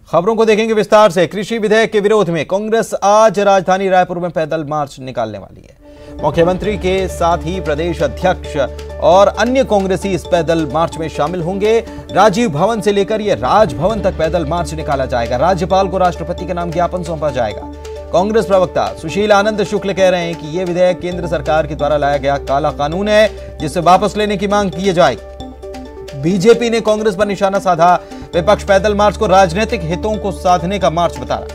खबरों को देखेंगे विस्तार से। कृषि विधेयक के विरोध में कांग्रेस आज राजधानी रायपुर में पैदल मार्च निकालने वाली है। मुख्यमंत्री के साथ ही प्रदेश अध्यक्ष और अन्य कांग्रेसी इस पैदल मार्च में शामिल होंगे। राजीव भवन से लेकर यह राजभवन तक पैदल मार्च निकाला जाएगा। राज्यपाल को राष्ट्रपति के नाम ज्ञापन सौंपा जाएगा। कांग्रेस प्रवक्ता सुशील आनंद शुक्ल कह रहे हैं कि यह विधेयक केंद्र सरकार के द्वारा लाया गया काला कानून है, जिसे वापस लेने की मांग की जाएगी। बीजेपी ने कांग्रेस पर निशाना साधा। विपक्ष पैदल मार्च को राजनीतिक हितों को साधने का मार्च बता रहा।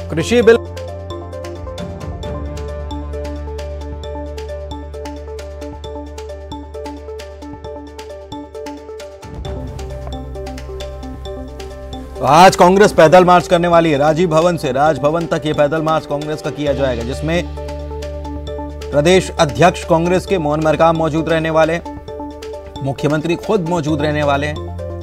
कृषि बिल आज कांग्रेस पैदल मार्च करने वाली है। राजीव भवन से राजभवन तक ये पैदल मार्च कांग्रेस का किया जाएगा, जिसमें प्रदेश अध्यक्ष कांग्रेस के मोहन मरकाम मौजूद रहने वाले, मुख्यमंत्री खुद मौजूद रहने वाले हैं,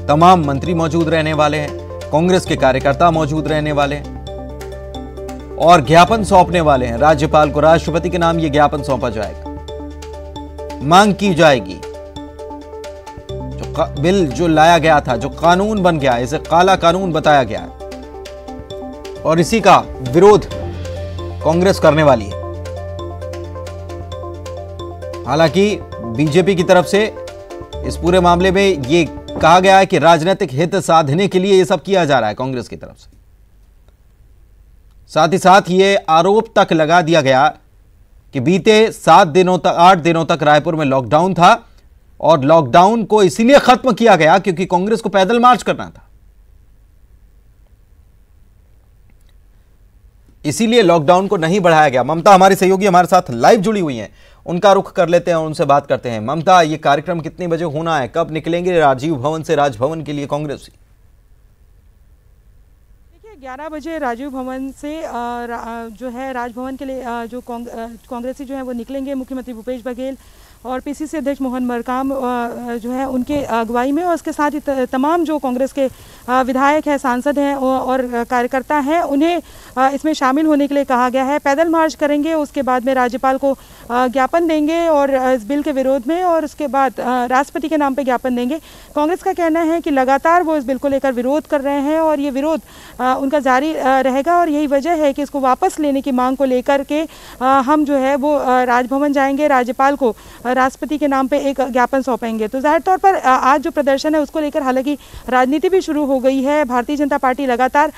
तमाम मंत्री मौजूद रहने वाले हैं, कांग्रेस के कार्यकर्ता मौजूद रहने वाले हैं और ज्ञापन सौंपने वाले हैं। राज्यपाल को राष्ट्रपति के नाम यह ज्ञापन सौंपा जाएगा। मांग की जाएगी बिल जो लाया गया था, जो कानून बन गया, इसे काला कानून बताया गया और इसी का विरोध कांग्रेस करने वाली है। हालांकि बीजेपी की तरफ से इस पूरे मामले में यह कहा गया है कि राजनीतिक हित साधने के लिए यह सब किया जा रहा है कांग्रेस की तरफ से। साथ ही साथ यह आरोप तक लगा दिया गया कि बीते 8 दिनों तक रायपुर में लॉकडाउन था और लॉकडाउन को इसीलिए खत्म किया गया क्योंकि कांग्रेस को पैदल मार्च करना था। इसीलिए लॉकडाउन को नहीं बढ़ाया गया। ममता हमारी सहयोगी हमारे साथ लाइव जुड़ी हुई हैं, उनका रुख कर लेते हैं और उनसे बात करते हैं। ममता, ये कार्यक्रम कितने बजे होना है, कब निकलेंगे राजीव भवन से राजभवन के लिए कांग्रेसी? 11 बजे राजीव भवन से जो है राजभवन के लिए जो कांग्रेसी जो है वो निकलेंगे। मुख्यमंत्री भूपेश बघेल और पीसीसी अध्यक्ष मोहन मरकाम जो है उनके अगुवाई में, और उसके साथ ही तमाम जो कांग्रेस के विधायक हैं, सांसद हैं और कार्यकर्ता हैं, उन्हें इसमें शामिल होने के लिए कहा गया है। पैदल मार्च करेंगे, उसके बाद में राज्यपाल को ज्ञापन देंगे और इस बिल के विरोध में, और उसके बाद राष्ट्रपति के नाम पे ज्ञापन देंगे। कांग्रेस का कहना है कि लगातार वो इस बिल को लेकर विरोध कर रहे हैं और ये विरोध उनका जारी रहेगा और यही वजह है कि इसको वापस लेने की मांग को लेकर के हम जो है वो राजभवन जाएंगे, राज्यपाल को राष्ट्रपति के नाम पे एक ज्ञापन सौंपेंगे। तो जाहिर तौर पर आज जो प्रदर्शन है उसको लेकर हालांकि राजनीति भी शुरू हो गई है। भारतीय जनता पार्टी लगातार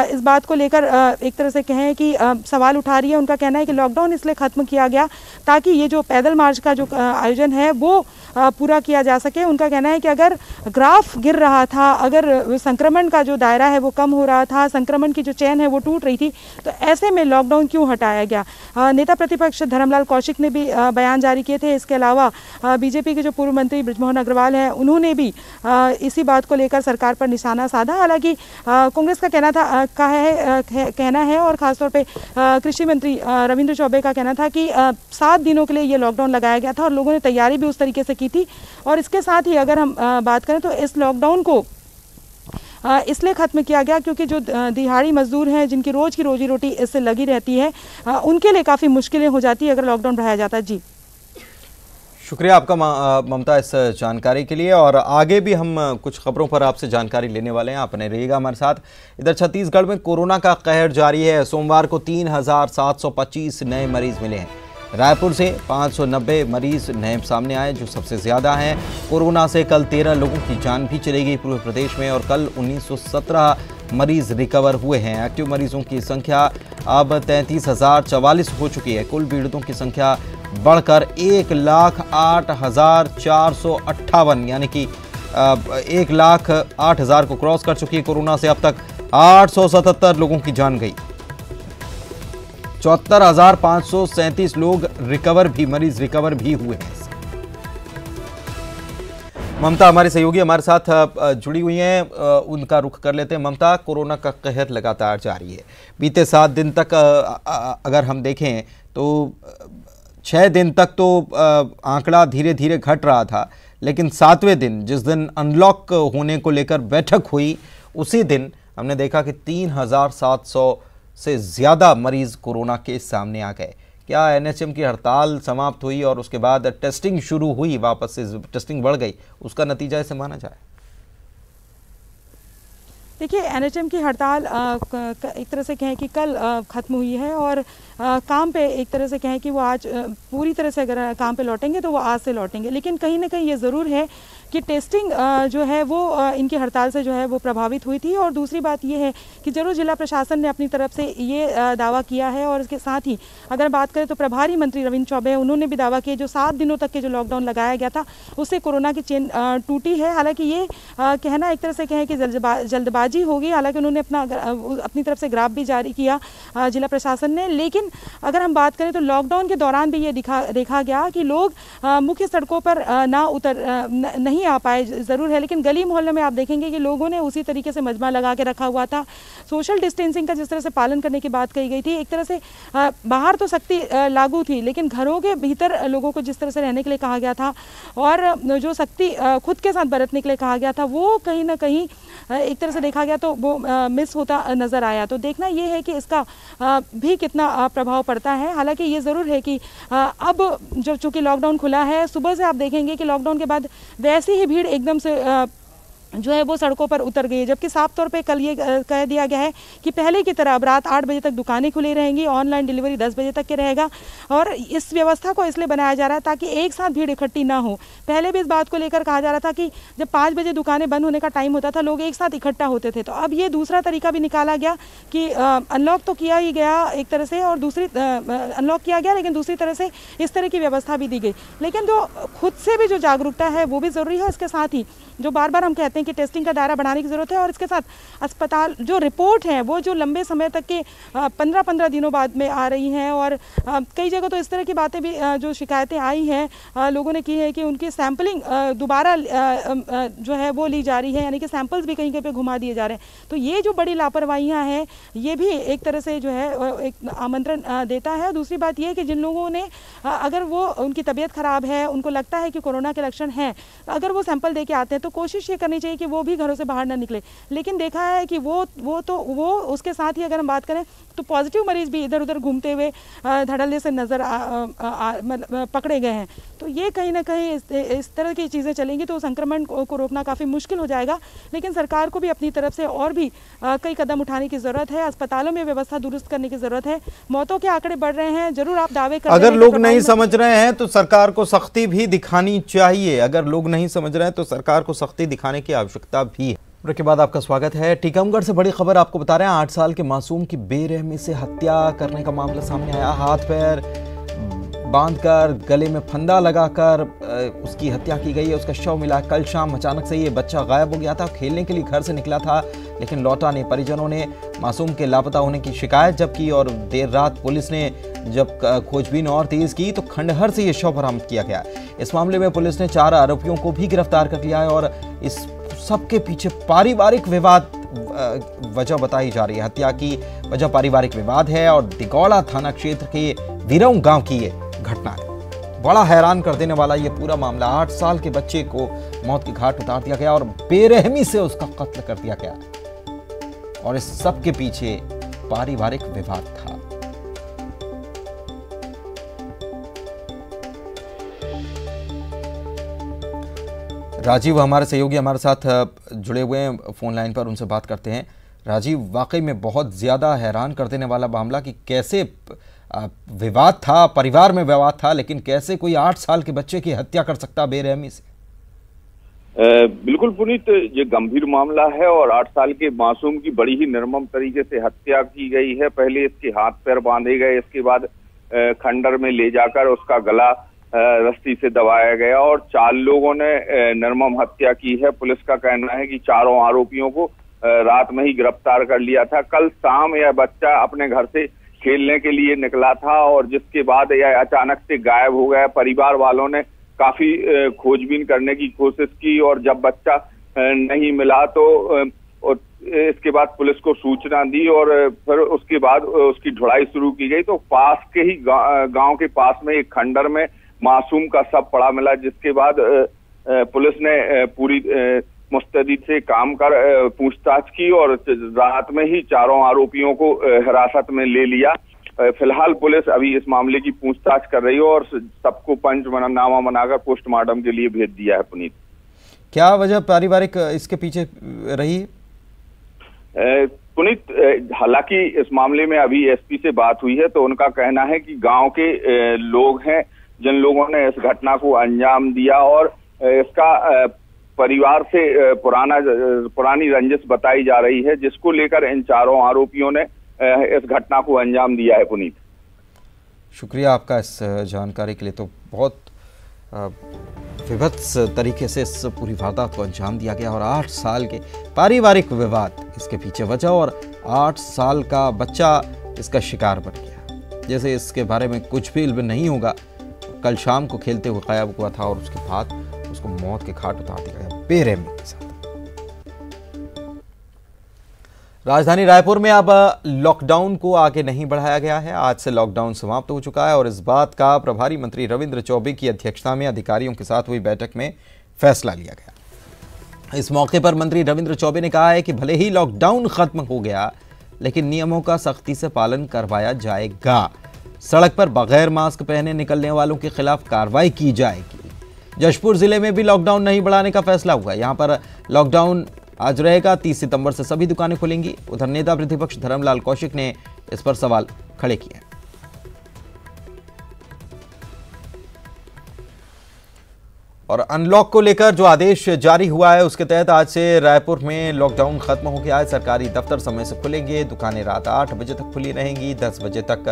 इस बात को लेकर एक तरह से कहें कि सवाल उठा रही है। उनका कहना है कि लॉकडाउन इसलिए खत्म किया गया ताकि ये जो पैदल मार्च का जो आयोजन है वो पूरा किया जा सके। उनका कहना है कि अगर ग्राफ गिर रहा था, अगर संक्रमण का जो दायरा है वो कम हो रहा था, संक्रमण की जो चेन है वो टूट रही थी, तो ऐसे में लॉकडाउन क्यों हटाया गया। नेता प्रतिपक्ष धर्मलाल कौशिक ने भी बयान जारी किए थे। इसके अलावा बीजेपी के जो पूर्व मंत्री बृजमोहन अग्रवाल हैं, उन्होंने भी इसी बात को लेकर सरकार पर निशाना साधा। हालांकि कांग्रेस का कहना है और खासतौर पे कृषि मंत्री रविंद्र चौबे का कहना था कि 7 दिनों के लिए ये लॉकडाउन लगाया गया था और लोगों ने तैयारी भी उस तरीके से की थी। और इसके साथ ही अगर हम बात करें तो इस लॉकडाउन को इसलिए ख़त्म किया गया क्योंकि जो दिहाड़ी मजदूर हैं, जिनकी रोज़ की रोजी रोटी इससे लगी रहती है, उनके लिए काफ़ी मुश्किलें हो जाती है अगर लॉकडाउन बढ़ाया जाता है। जी, शुक्रिया आपका ममता इस जानकारी के लिए। और आगे भी हम कुछ खबरों पर आपसे जानकारी लेने वाले हैं, आप बने रहिएगा हमारे साथ। इधर छत्तीसगढ़ में कोरोना का कहर जारी है। सोमवार को 3725 नए मरीज मिले हैं। रायपुर से 590 मरीज नए सामने आए, जो सबसे ज़्यादा हैं। कोरोना से कल 13 लोगों की जान भी चली गई पूरे प्रदेश में और कल 1917 मरीज रिकवर हुए हैं। एक्टिव मरीजों की संख्या अब 33,044 हो चुकी है। कुल पीड़ितों की संख्या बढ़कर 1,08,458 यानी कि 1,08,000 को क्रॉस कर चुकी है। कोरोना से अब तक 877 लोगों की जान गई। 74,537 लोग मरीज रिकवर भी हुए हैं। ममता हमारे सहयोगी हमारे साथ जुड़ी हुई हैं, उनका रुख कर लेते हैं। ममता, कोरोना का कहर लगातार जारी है। बीते 7 दिन तक अगर हम देखें तो 6 दिन तक तो आंकड़ा धीरे धीरे घट रहा था, लेकिन 7वें दिन जिस दिन अनलॉक होने को लेकर बैठक हुई, उसी दिन हमने देखा कि 3,700 से ज़्यादा मरीज कोरोना के सामने आ गए। क्या एनएचएम की हड़ताल समाप्त हुई और उसके बाद टेस्टिंग शुरू हुई, वापस से टेस्टिंग बढ़ गई, उसका नतीजा इसे माना जाए? देखिए, एनएचएम की हड़ताल एक तरह से कहें कि कल ख़त्म हुई है और काम पे एक तरह से कहें कि वो आज पूरी तरह से अगर काम पे लौटेंगे तो वो आज से लौटेंगे। लेकिन कहीं ना कहीं ये ज़रूर है कि टेस्टिंग जो है वो इनकी हड़ताल से जो है वो प्रभावित हुई थी। और दूसरी बात ये है कि जरूर जिला प्रशासन ने अपनी तरफ से ये दावा किया है और इसके साथ ही अगर बात करें तो प्रभारी मंत्री रविंद्र चौबे, उन्होंने भी दावा किया जो 7 दिनों तक के जो लॉकडाउन लगाया गया था उससे कोरोना की चेन टूटी है। हालांकि ये कहना एक तरह से कहें कि जल्दबाजी होगी। हालांकि उन्होंने अपनी तरफ से ग्राफ भी जारी किया जिला प्रशासन ने। लेकिन अगर हम बात करें तो लॉकडाउन के दौरान भी ये देखा गया कि लोग मुख्य सड़कों पर नहीं आ पाए ज़रूर है, लेकिन गली मोहल्ले में आप देखेंगे कि लोगों ने उसी तरीके से मजमा लगा के रखा हुआ था। सोशल डिस्टेंसिंग का जिस तरह से पालन करने की बात कही गई थी, एक तरह से बाहर तो सख्ती लागू थी लेकिन घरों के भीतर लोगों को जिस तरह से रहने के लिए कहा गया था और जो सख्ती खुद के साथ बरतने के लिए कहा गया था वो कहीं ना कहीं एक तरह से देखा गया तो वो मिस होता नज़र आया। तो देखना ये है कि इसका भी कितना प्रभाव पड़ता है। हालांकि ये ज़रूर है कि अब जो चूँकि लॉकडाउन खुला है, सुबह से आप देखेंगे कि लॉकडाउन के बाद वैसी ही भीड़ एकदम से जो है वो सड़कों पर उतर गई है। जबकि साफ तौर पे कल ये कह दिया गया है कि पहले की तरह अब रात 8 बजे तक दुकानें खुली रहेंगी, ऑनलाइन डिलीवरी 10 बजे तक के रहेगा। और इस व्यवस्था को इसलिए बनाया जा रहा है ताकि एक साथ भीड़ इकट्ठी ना हो। पहले भी इस बात को लेकर कहा जा रहा था कि जब 5 बजे दुकानें बंद होने का टाइम होता था लोग एक साथ इकट्ठा होते थे। तो अब ये दूसरा तरीका भी निकाला गया कि अनलॉक तो किया ही गया एक तरह से और अनलॉक किया गया लेकिन दूसरी तरह से इस तरह की व्यवस्था भी दी गई। लेकिन जो खुद से भी जो जागरूकता है वो भी ज़रूरी है। इसके साथ ही जो बार बार हम कहते हैं कि टेस्टिंग का दायरा बढ़ाने की ज़रूरत है और इसके साथ अस्पताल जो रिपोर्ट है वो जो लंबे समय तक के 15-15 दिनों बाद में आ रही हैं। और कई जगह तो इस तरह की बातें भी जो शिकायतें आई हैं लोगों ने की है कि उनकी सैंपलिंग दोबारा जो है वो ली जा रही है, यानी कि सैंपल्स भी कहीं कहीं पे घुमा दिए जा रहे हैं। तो ये जो बड़ी लापरवाहियाँ हैं ये भी एक तरह से जो है एक आमंत्रण देता है। दूसरी बात ये है कि जिन लोगों ने अगर वो उनकी तबीयत ख़राब है, उनको लगता है कि कोरोना के लक्षण हैं, अगर वो सैंपल दे के आते हैं तो कोशिश ये करनी चाहिए कि वो भी घरों से बाहर ना निकले। लेकिन देखा है कि वो उसके साथ ही अगर हम बात करें तो पॉजिटिव मरीज भी इधर उधर घूमते हुए धड़ल्ले से नज़र पकड़े गए हैं। तो ये कहीं ना कहीं इस तरह की चीज़ें चलेंगी तो संक्रमण को रोकना काफ़ी मुश्किल हो जाएगा। लेकिन सरकार को भी अपनी तरफ से और भी कई कदम उठाने की ज़रूरत है। अस्पतालों में व्यवस्था दुरुस्त करने की ज़रूरत है। मौतों के आंकड़े बढ़ रहे हैं, जरूर आप दावे कर अगर लोग नहीं समझ रहे हैं तो सरकार को सख्ती भी दिखानी चाहिए। अगर लोग नहीं समझ रहे हैं तो सरकार को सख्ती दिखाने की आवश्यकता भी है। ब्रेक के बाद आपका स्वागत है। टीकमगढ़ से बड़ी खबर आपको बता रहे हैं। 8 साल के मासूम की बेरहमी से हत्या करने का मामला सामने आया। हाथ पैर बांधकर गले में फंदा लगाकर उसकी हत्या की गई है। उसका शव मिला कल शाम। अचानक से ये बच्चा गायब हो गया था। खेलने के लिए घर से निकला था लेकिन लौटा नहीं। परिजनों ने मासूम के लापता होने की शिकायत जब की और देर रात पुलिस ने जब खोजबीन और तेज की तो खंडहर से ये शव बरामद किया गया। इस मामले में पुलिस ने 4 आरोपियों को भी गिरफ्तार कर लिया है और इस सबके पीछे पारिवारिक विवाद वजह बताई जा रही है। हत्या की वजह पारिवारिक विवाद है और दिगौड़ा थाना क्षेत्र के वीरऊ गांव की ये घटना है। बड़ा हैरान कर देने वाला ये पूरा मामला। 8 साल के बच्चे को मौत के घाट उतार दिया गया और बेरहमी से उसका कत्ल कर दिया गया और इस सब के पीछे पारिवारिक विवाद था। राजीव हमारे सहयोगी हमारे साथ जुड़े हुए हैं फोन लाइन पर, उनसे बात करते हैं। राजीव, वाकई में बहुत ज़्यादा हैरान कर देने वाला मामला कि कैसे विवाद था, परिवार में विवाद था, लेकिन कैसे कोई 8 साल के बच्चे की हत्या कर सकता बेरहमी से। बिल्कुल पुनीत, ये गंभीर मामला है और 8 साल के मासूम की बड़ी ही निर्मम तरीके से हत्या की गई है। पहले इसके हाथ पैर बांधे गए, इसके बाद खंडर में ले जाकर उसका गला रस्सी से दबाया गया और 4 लोगों ने निर्मम हत्या की है। पुलिस का कहना है कि 4 आरोपियों को रात में ही गिरफ्तार कर लिया था। कल शाम यह बच्चा अपने घर से खेलने के लिए निकला था और जिसके बाद यह अचानक से गायब हो गया। परिवार वालों ने काफी खोजबीन करने की कोशिश की और जब बच्चा नहीं मिला तो इसके बाद पुलिस को सूचना दी और फिर उसके बाद उसकी ढूंढाई शुरू की गई। तो पास के ही गांव के पास में एक खंडर में मासूम का शव पड़ा मिला, जिसके बाद पुलिस ने पूरी मुस्तैदी से काम कर पूछताछ की और रात में ही 4 आरोपियों को हिरासत में ले लिया। फिलहाल पुलिस अभी इस मामले की पूछताछ कर रही है और सबको पंचनामा बनाकर पोस्टमार्टम के लिए भेज दिया है। पुनीत, क्या वजह पारिवारिक इसके पीछे रही? पुनीत, हालांकि इस मामले में अभी एसपी से बात हुई है तो उनका कहना है कि गांव के लोग हैं जिन लोगों ने इस घटना को अंजाम दिया और इसका परिवार से पुरानी रंजिश बताई जा रही है, जिसको लेकर इन चारों आरोपियों ने इस घटना को अंजाम दिया है। पुनीत, शुक्रिया आपका इस जानकारी के लिए। तो बहुत विभत्स तरीके से इस पूरी वारदात को अंजाम दिया गया और 8 साल के पारिवारिक विवाद इसके पीछे वजह और 8 साल का बच्चा इसका शिकार बन गया। जैसे इसके बारे में कुछ भी इल्म नहीं होगा, कल शाम को खेलते हुए गायब हुआ था और उसके बाद उसको मौत के घाट उतार दिया गया बेरहमी के साथ। राजधानी रायपुर में अब लॉकडाउन को आगे नहीं बढ़ाया गया है। आज से लॉकडाउन समाप्त हो चुका है और इस बात का प्रभारी मंत्री रविंद्र चौबे की अध्यक्षता में अधिकारियों के साथ हुई बैठक में फैसला लिया गया। इस मौके पर मंत्री रविंद्र चौबे ने कहा है कि भले ही लॉकडाउन खत्म हो गया, लेकिन नियमों का सख्ती से पालन करवाया जाएगा। सड़क पर बगैर मास्क पहने निकलने वालों के खिलाफ कार्रवाई की जाएगी। जशपुर जिले में भी लॉकडाउन नहीं बढ़ाने का फैसला हुआ। यहां पर लॉकडाउन आज रहेगा। 30 सितंबर से सभी दुकानें खुलेंगी। उधर नेता प्रतिपक्ष धर्मलाल कौशिक ने इस पर सवाल खड़े किए। और अनलॉक को लेकर जो आदेश जारी हुआ है उसके तहत आज से रायपुर में लॉकडाउन खत्म हो गया है। सरकारी दफ्तर समय से खुलेंगे, दुकानें रात 8 बजे तक खुली रहेंगी, 10 बजे तक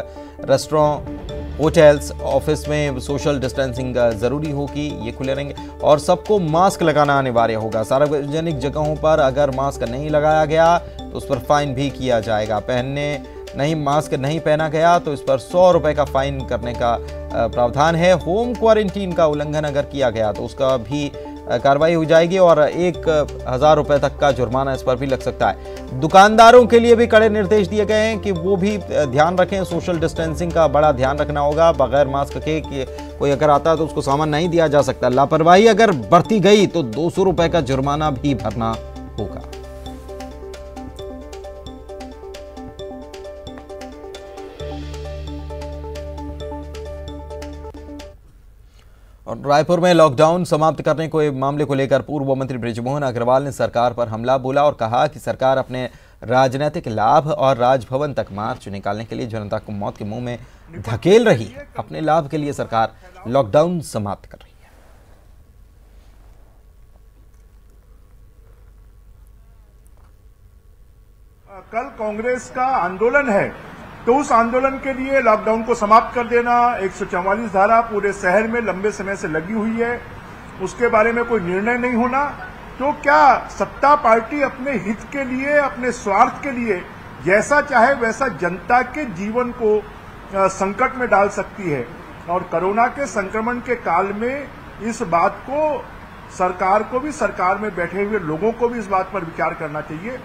रेस्टोरेंट, होटल्स, ऑफिस में सोशल डिस्टेंसिंग जरूरी होगी, ये खुले रहेंगे और सबको मास्क लगाना अनिवार्य होगा। सार्वजनिक जगहों पर अगर मास्क नहीं लगाया गया तो उस पर फाइन भी किया जाएगा। मास्क नहीं पहना गया तो इस पर 100 रुपए का फाइन करने का प्रावधान है। होम क्वारंटीन का उल्लंघन अगर किया गया तो उसका भी कार्रवाई हो जाएगी और 1000 रुपए तक का जुर्माना इस पर भी लग सकता है। दुकानदारों के लिए भी कड़े निर्देश दिए गए हैं कि वो भी ध्यान रखें, सोशल डिस्टेंसिंग का बड़ा ध्यान रखना होगा। बगैर मास्क के कोई अगर आता है तो उसको सामान नहीं दिया जा सकता। लापरवाही अगर बरती गई तो 200 रुपए का जुर्माना भी भरना होगा। और रायपुर में लॉकडाउन समाप्त करने को मामले को लेकर पूर्व मंत्री बृजमोहन अग्रवाल ने सरकार पर हमला बोला और कहा कि सरकार अपने राजनीतिक लाभ और राजभवन तक मार्च निकालने के लिए जनता को मौत के मुंह में धकेल रही है। अपने लाभ के लिए सरकार लॉकडाउन समाप्त कर रही है। कल कांग्रेस का आंदोलन है तो उस आंदोलन के लिए लॉकडाउन को समाप्त कर देना, 144 धारा पूरे शहर में लंबे समय से लगी हुई है, उसके बारे में कोई निर्णय नहीं होना, तो क्या सत्ता पार्टी अपने हित के लिए, अपने स्वार्थ के लिए जैसा चाहे वैसा जनता के जीवन को संकट में डाल सकती है? और कोरोना के संक्रमण के काल में इस बात को सरकार को भी, सरकार में बैठे हुए लोगों को भी इस बात पर विचार करना चाहिए